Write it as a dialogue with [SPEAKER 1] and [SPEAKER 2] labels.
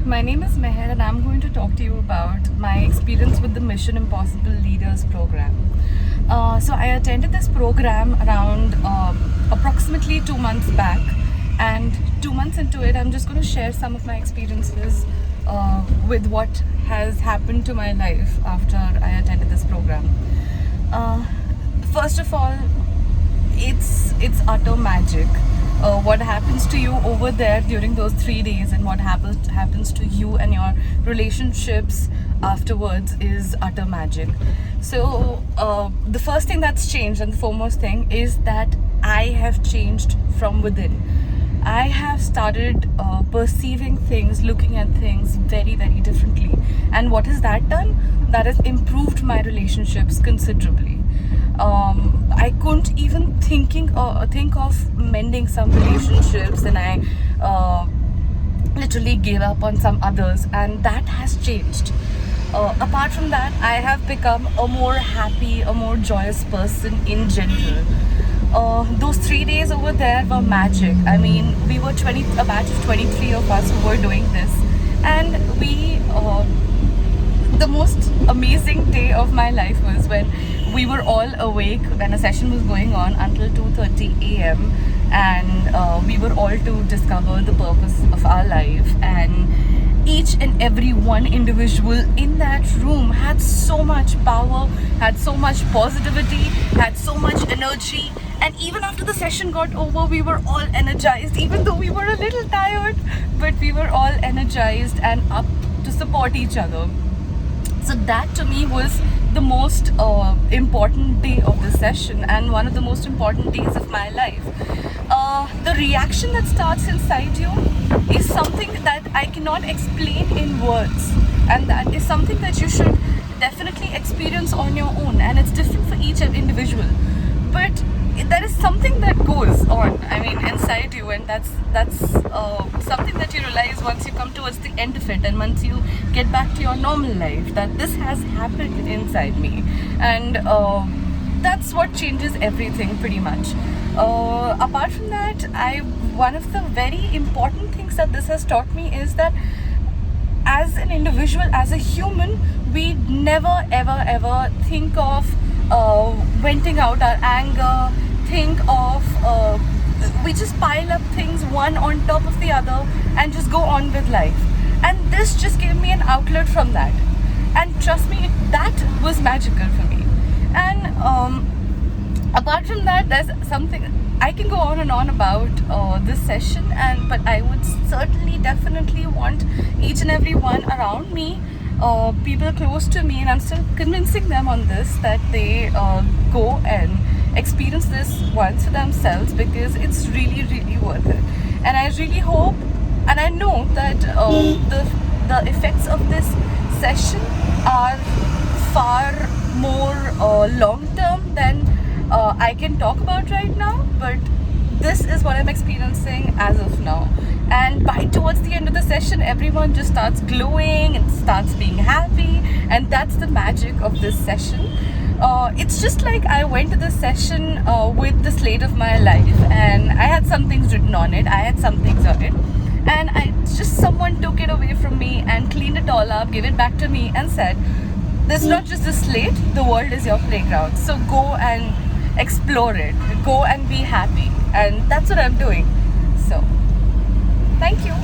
[SPEAKER 1] my name is Mehr and I'm going to talk to you about my experience with the Mission Impossible Leaders program. So I attended this program around approximately 2 months back, and 2 months into it I'm just going to share some of my experiences with what has happened to my life after I attended this program. First of all, it's utter magic. What happens to you over there during those 3 days and what happens to you and your relationships afterwards is utter magic. So the first thing that's changed, and the foremost thing, is that I have changed from within. I have started perceiving things, looking at things very, very differently. And what has that done? That has improved my relationships considerably. I couldn't even think of mending some relationships, and I literally gave up on some others, and that has changed. Apart from that, I have become a more happy, a more joyous person in general. Those 3 days over there were magic. I mean, we were a batch of 23 of us who were doing this, and the most amazing day of my life was when we were all awake when a session was going on until 2:30 a.m. and we were all to discover the purpose of our life, and each and every one individual in that room had so much power, had so much positivity, had so much energy. And even after the session got over, we were all energized, even though we were a little tired, but we were all energized and up to support each other. So that to me was the most important day of the session, and one of the most important days of my life. The reaction that starts inside you is something that I cannot explain in words, and that is something that you should definitely experience on your own, and it's different for each individual. But there is something that goes on, I mean, inside you, and that's something that you realize once you come towards the end of it, and once you get back to your normal life, that this has happened inside me, and that's what changes everything pretty much. Apart from that, one of the very important things that this has taught me is that as an individual, as a human, we never ever think of venting out our anger, we just pile up things one on top of the other and just go on with life. And this just gave me an outlet from that. And trust me, that was magical for me. And apart from that, there's something I can go on and on about this session, but I would certainly definitely want each and every one around me, people close to me, and I'm still convincing them on this, that they go and experience this once for themselves, because it's really, really worth it. And I really hope, and I know that the effects of this session are far more long term than I can talk about right now, but this is what I'm experiencing as of now. And towards the end of the session, everyone just starts glowing and starts being happy, and that's the magic of this session. It's just like I went to this session with the slate of my life, and I had some things written on it, I had some things on it, and someone took it away from me and cleaned it all up, gave it back to me, and said, "This is not just a slate, the world is your playground. So go and explore it, go and be happy." And that's what I'm doing. So, thank you.